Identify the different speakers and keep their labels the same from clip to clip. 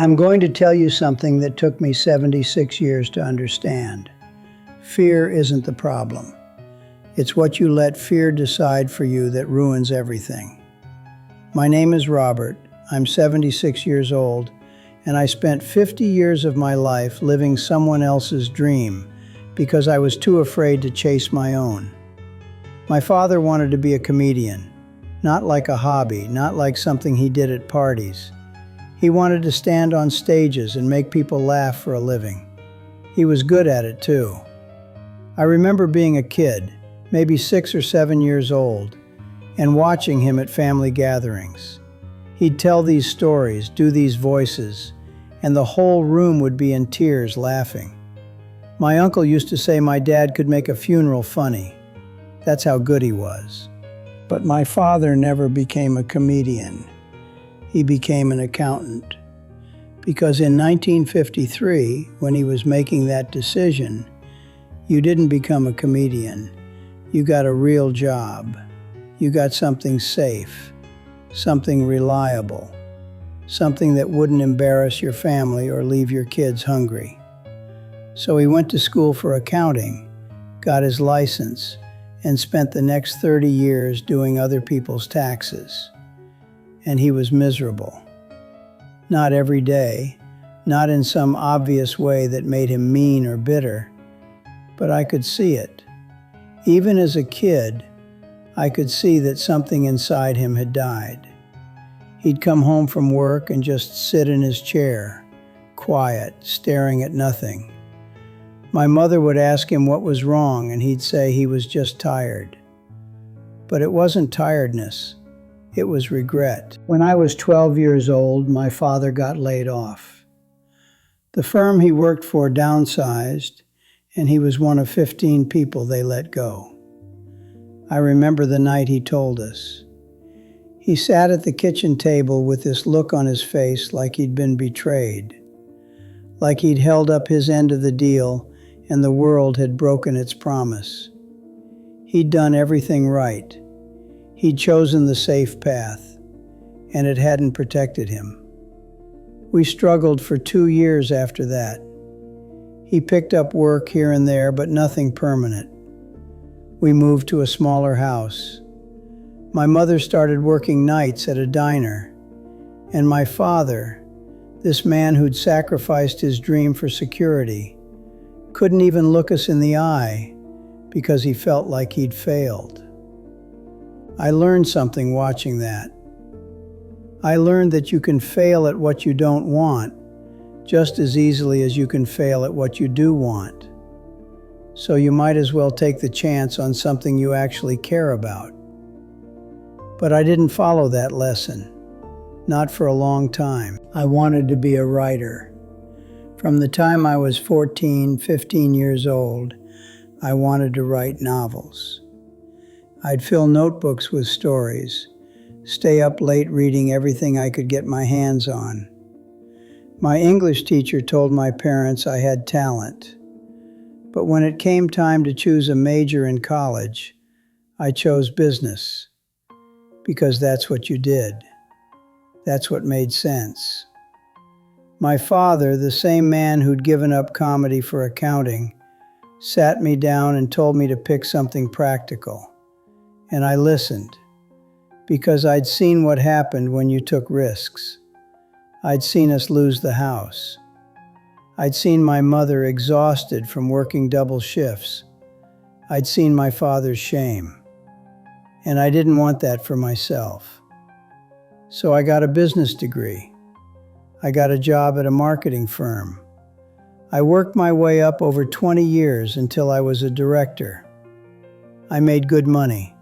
Speaker 1: I'm going to tell you something that took me 76 years to understand. Fear isn't the problem. It's what you let fear decide for you that ruins everything. My name is Robert. I'm 76 years old, and I spent 50 years of my life living someone else's dream because I was too afraid to chase my own. My father wanted to be a comedian, not like a hobby, not like something he did at parties. He wanted to stand on stages and make people laugh for a living. He was good at it too. I remember being a kid, maybe 6 or 7 years old, and watching him at family gatherings. He'd tell these stories, do these voices, and the whole room would be in tears laughing. My uncle used to say my dad could make a funeral funny. That's how good he was. But my father never became a comedian. He became an accountant. Because in 1953, when he was making that decision, you didn't become a comedian. You got a real job. You got something safe, something reliable, something that wouldn't embarrass your family or leave your kids hungry. So he went to school for accounting, got his license, and spent the next 30 years doing other people's taxes. And he was miserable. Not every day, not in some obvious way that made him mean or bitter, but I could see it. Even as a kid, I could see that something inside him had died. He'd come home from work and just sit in his chair, quiet, staring at nothing. My mother would ask him what was wrong, and he'd say he was just tired. But it wasn't tiredness. It was regret. When I was 12 years old, my father got laid off. The firm he worked for downsized, and he was one of 15 people they let go. I remember the night he told us. He sat at the kitchen table with this look on his face like he'd been betrayed, like he'd held up his end of the deal and the world had broken its promise. He'd done everything right. He'd chosen the safe path, and it hadn't protected him. We struggled for 2 years after that. He picked up work here and there, but nothing permanent. We moved to a smaller house. My mother started working nights at a diner, and my father, this man who'd sacrificed his dream for security, couldn't even look us in the eye because he felt like he'd failed. I learned something watching that. I learned that you can fail at what you don't want just as easily as you can fail at what you do want. So you might as well take the chance on something you actually care about. But I didn't follow that lesson, not for a long time. I wanted to be a writer. From the time I was 14, 15 years old, I wanted to write novels. I'd fill notebooks with stories, stay up late reading everything I could get my hands on. My English teacher told my parents I had talent, but when it came time to choose a major in college, I chose business, because that's what you did. That's what made sense. My father, the same man who'd given up comedy for accounting, sat me down and told me to pick something practical. And I listened, because I'd seen what happened when you took risks. I'd seen us lose the house. I'd seen my mother exhausted from working double shifts. I'd seen my father's shame. And I didn't want that for myself. So I got a business degree. I got a job at a marketing firm. I worked my way up over 20 years until I was a director. I made good money.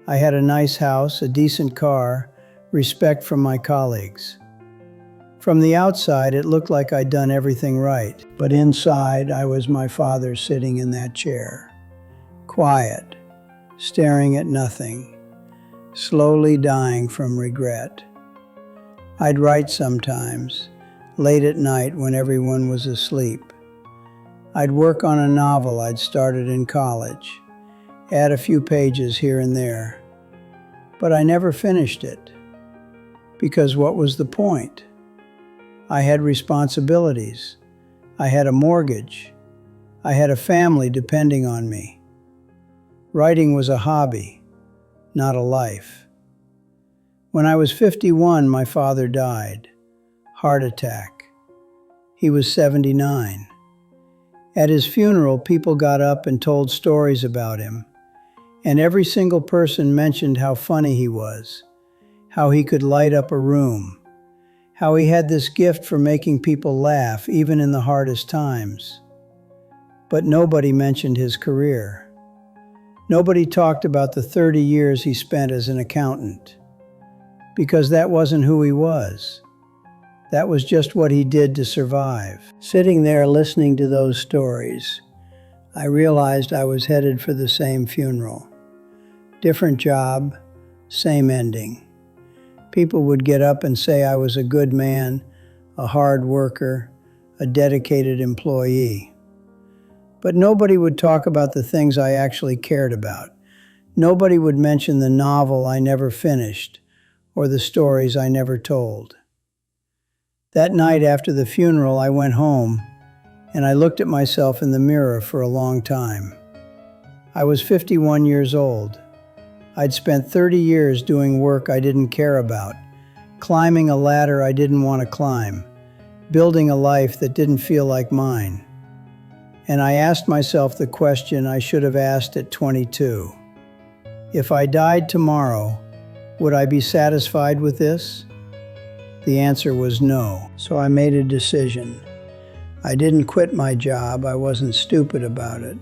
Speaker 1: I had a nice house, a decent car, respect from my colleagues. From the outside, it looked like I'd done everything right, but inside, I was my father sitting in that chair, quiet, staring at nothing, slowly dying from regret. I'd write sometimes, late at night when everyone was asleep. I'd work on a novel I'd started in college, add a few pages here and there. But I never finished it. Because what was the point? I had responsibilities. I had a mortgage. I had a family depending on me. Writing was a hobby, not a life. When I was 51, my father died. Heart attack. He was 79. At his funeral, people got up and told stories about him, and every single person mentioned how funny he was, how he could light up a room, how he had this gift for making people laugh even in the hardest times. But nobody mentioned his career. Nobody talked about the 30 years he spent as an accountant, because that wasn't who he was. That was just what he did to survive. Sitting there listening to those stories, I realized I was headed for the same funeral. Different job, same ending. People would get up and say I was a good man, a hard worker, a dedicated employee. But nobody would talk about the things I actually cared about. Nobody would mention the novel I never finished or the stories I never told. That night after the funeral, I went home and I looked at myself in the mirror for a long time. I was 51 years old. I'd spent 30 years doing work I didn't care about, climbing a ladder I didn't want to climb, building a life that didn't feel like mine. And I asked myself the question I should have asked at 22. If I died tomorrow, would I be satisfied with this? The answer was no. So I made a decision. I didn't quit my job. I wasn't stupid about it.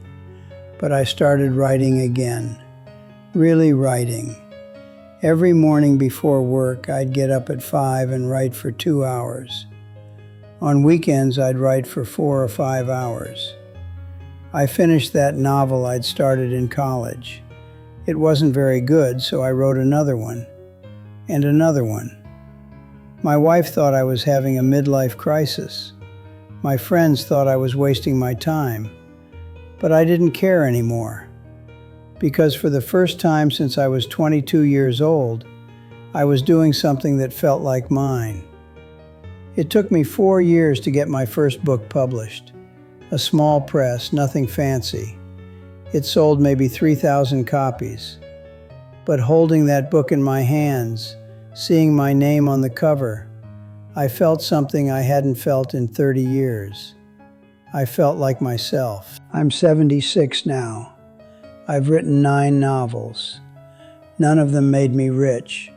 Speaker 1: But I started writing again. Really writing. Every morning before work, I'd get up at 5 and write for 2 hours. On weekends, I'd write for 4 or 5 hours. I finished that novel I'd started in college. It wasn't very good, so I wrote another one, and another one. My wife thought I was having a midlife crisis. My friends thought I was wasting my time. But I didn't care anymore. Because for the first time since I was 22 years old, I was doing something that felt like mine. It took me 4 years to get my first book published. A small press, nothing fancy. It sold maybe 3,000 copies. But holding that book in my hands, seeing my name on the cover, I felt something I hadn't felt in 30 years. I felt like myself. I'm 76 now. I've written 9 novels. None of them made me rich.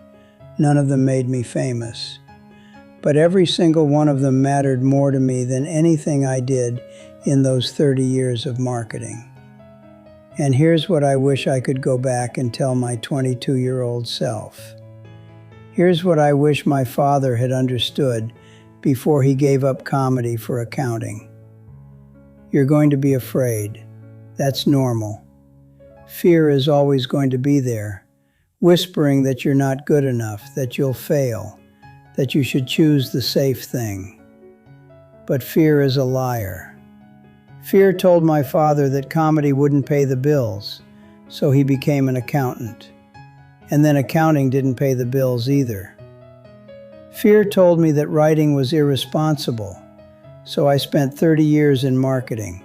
Speaker 1: None of them made me famous. But every single one of them mattered more to me than anything I did in those 30 years of marketing. And here's what I wish I could go back and tell my 22-year-old self. Here's what I wish my father had understood before he gave up comedy for accounting. You're going to be afraid. That's normal. Fear is always going to be there, whispering that you're not good enough, that you'll fail, that you should choose the safe thing. But fear is a liar. Fear told my father that comedy wouldn't pay the bills, so he became an accountant. And then accounting didn't pay the bills either. Fear told me that writing was irresponsible, so I spent 30 years in marketing.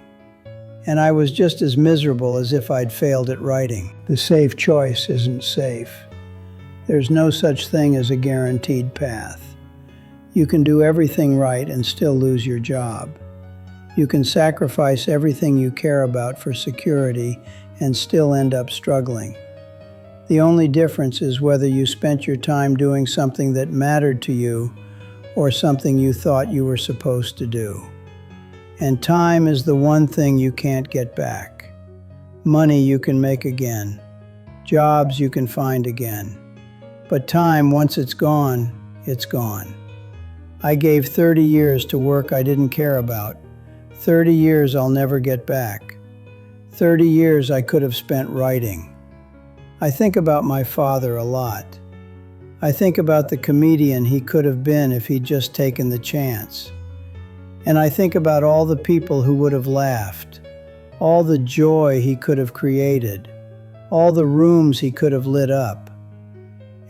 Speaker 1: And I was just as miserable as if I'd failed at writing. The safe choice isn't safe. There's no such thing as a guaranteed path. You can do everything right and still lose your job. You can sacrifice everything you care about for security and still end up struggling. The only difference is whether you spent your time doing something that mattered to you or something you thought you were supposed to do. And time is the one thing you can't get back. Money you can make again. Jobs you can find again. But time, once it's gone, it's gone. I gave 30 years to work I didn't care about. 30 years I'll never get back. 30 years I could have spent writing. I think about my father a lot. I think about the comedian he could have been if he'd just taken the chance. And I think about all the people who would have laughed, all the joy he could have created, all the rooms he could have lit up.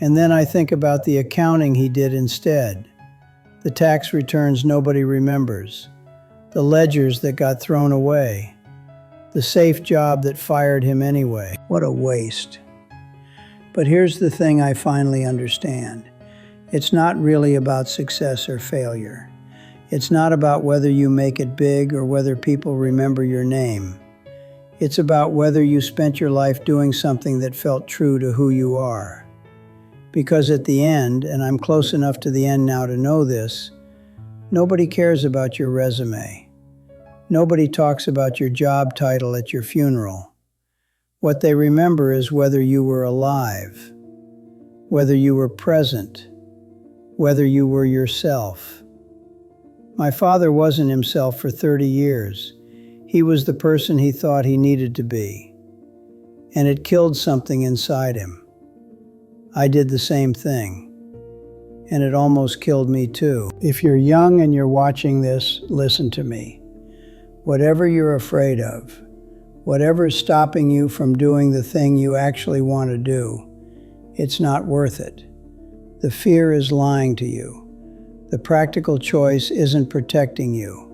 Speaker 1: And then I think about the accounting he did instead, the tax returns nobody remembers, the ledgers that got thrown away, the safe job that fired him anyway. What a waste. But here's the thing I finally understand. It's not really about success or failure. It's not about whether you make it big or whether people remember your name. It's about whether you spent your life doing something that felt true to who you are. Because at the end, and I'm close enough to the end now to know this, nobody cares about your resume. Nobody talks about your job title at your funeral. What they remember is whether you were alive, whether you were present, whether you were yourself. My father wasn't himself for 30 years. He was the person he thought he needed to be. And it killed something inside him. I did the same thing. And it almost killed me too. If you're young and you're watching this, listen to me. Whatever you're afraid of, whatever's stopping you from doing the thing you actually want to do, it's not worth it. The fear is lying to you. The practical choice isn't protecting you.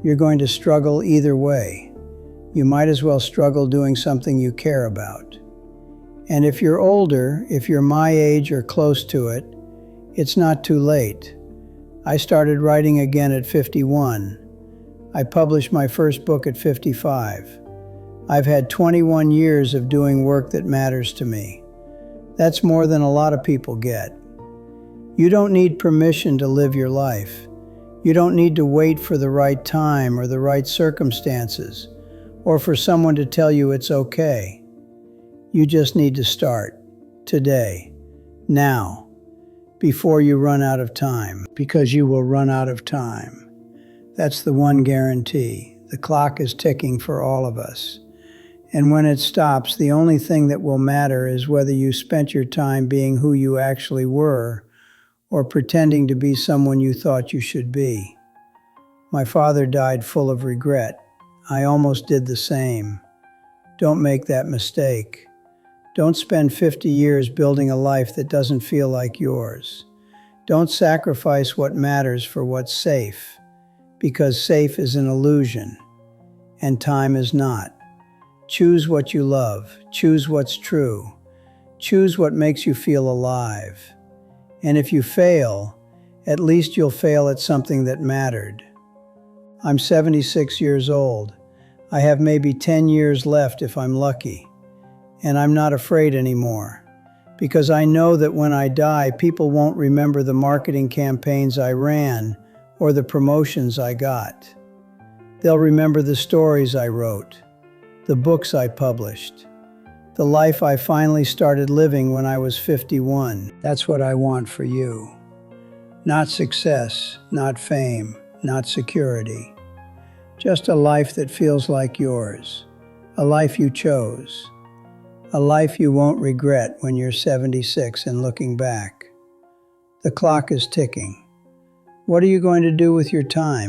Speaker 1: You're going to struggle either way. You might as well struggle doing something you care about. And if you're older, if you're my age or close to it, it's not too late. I started writing again at 51. I published my first book at 55. I've had 21 years of doing work that matters to me. That's more than a lot of people get. You don't need permission to live your life. You don't need to wait for the right time or the right circumstances, or for someone to tell you it's okay. You just need to start, today, now, before you run out of time, because you will run out of time. That's the one guarantee. The clock is ticking for all of us. And when it stops, the only thing that will matter is whether you spent your time being who you actually were, or pretending to be someone you thought you should be. My father died full of regret. I almost did the same. Don't make that mistake. Don't spend 50 years building a life that doesn't feel like yours. Don't sacrifice what matters for what's safe, because safe is an illusion, and time is not. Choose what you love. Choose what's true. Choose what makes you feel alive. And if you fail, at least you'll fail at something that mattered. I'm 76 years old. I have maybe 10 years left if I'm lucky. And I'm not afraid anymore, because I know that when I die, people won't remember the marketing campaigns I ran or the promotions I got. They'll remember the stories I wrote, the books I published, the life I finally started living when I was 51. That's what I want for you. Not success, not fame, not security. Just a life that feels like yours. A life you chose. A life you won't regret when you're 76 and looking back. The clock is ticking. What are you going to do with your time?